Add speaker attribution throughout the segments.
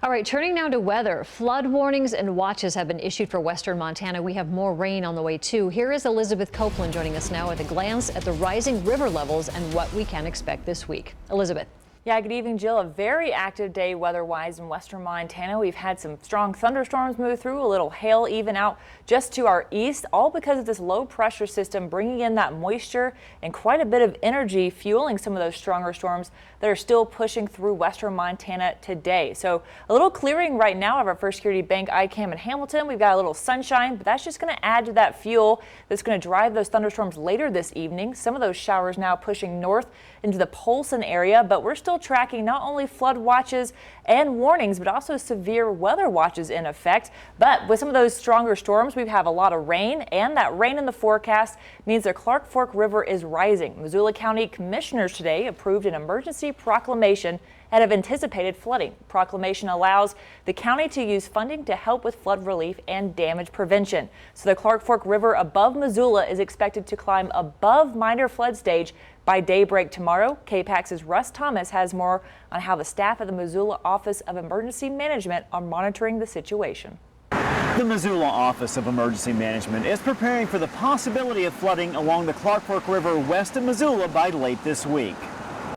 Speaker 1: All right, turning now to weather. Flood warnings and watches have been issued for western Montana. We have more rain on the way, too. Here is Elizabeth Copeland joining us now with a glance at the rising river levels and what we can expect this week. Elizabeth.
Speaker 2: Yeah, good evening, Jill. A very active day weather-wise in western Montana. We've had some strong thunderstorms move through, a little hail even out just to our east, all because of this low pressure system bringing in that moisture and quite a bit of energy fueling some of those stronger storms that are still pushing through western Montana today. So a little clearing right now of our First Security Bank ICAM in Hamilton. We've got a little sunshine, but that's just going to add to that fuel that's going to drive those thunderstorms later this evening. Some of those showers now pushing north into the Polson area, but we're still tracking not only flood watches and warnings, but also severe weather watches in effect. But with some of those stronger storms, we have a lot of rain, and that rain in the forecast means the Clark Fork River is rising. Missoula County commissioners today approved an emergency proclamation ahead of anticipated flooding. Proclamation allows the county to use funding to help with flood relief and damage prevention. So the Clark Fork River above Missoula is expected to climb above minor flood stage by daybreak tomorrow. KPAX's Russ Thomas has more on how the staff at the Missoula Office of Emergency Management are monitoring the situation.
Speaker 3: The Missoula Office of Emergency Management is preparing for the possibility of flooding along the Clark Fork River west of Missoula by late this week.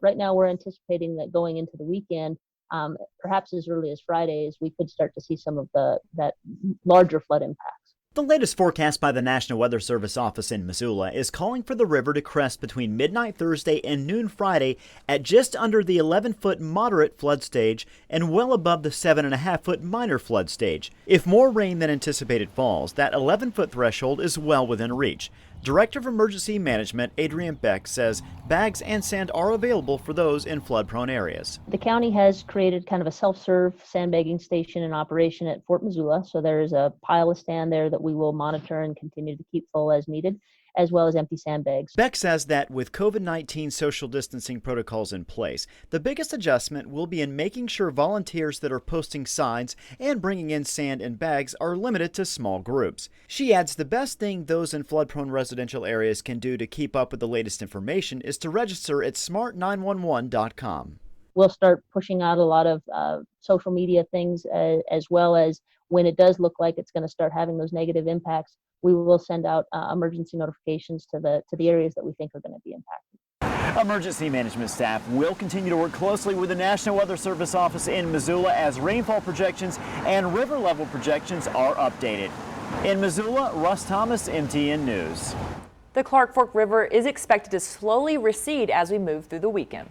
Speaker 4: Right now, we're anticipating that going into the weekend, perhaps as early as Fridays, we could start to see some of that larger flood impacts.
Speaker 5: The latest forecast by the National Weather Service office in Missoula is calling for the river to crest between midnight Thursday and noon Friday at just under the 11-foot moderate flood stage and well above the 7.5-foot minor flood stage. If more rain than anticipated falls, that 11-foot threshold is well within reach. Director of Emergency Management ADRIANE BECK says bags and sand are available for those in flood-prone areas.
Speaker 4: The county has created kind of a self-serve sandbagging station in operation at Fort Missoula, so there is a pile of sand there that we will monitor and continue to keep full as needed, as well as empty sandbags.
Speaker 5: Beck says that with COVID-19 social distancing protocols in place, the biggest adjustment will be in making sure volunteers that are posting signs and bringing in sand and bags are limited to small groups. She adds the best thing those in flood-prone residential areas can do to keep up with the latest information is to register at smart911.com.
Speaker 4: We'll start pushing out a lot of social media things as well as when it does look like it's going to start having those negative impacts, we will send out emergency notifications to the areas that we think are going to be impacted.
Speaker 3: Emergency management staff will continue to work closely with the National Weather Service office in Missoula as rainfall projections and river level projections are updated. In Missoula, Russ Thomas, MTN News.
Speaker 2: The Clark Fork River is expected to slowly recede as we move through the weekend.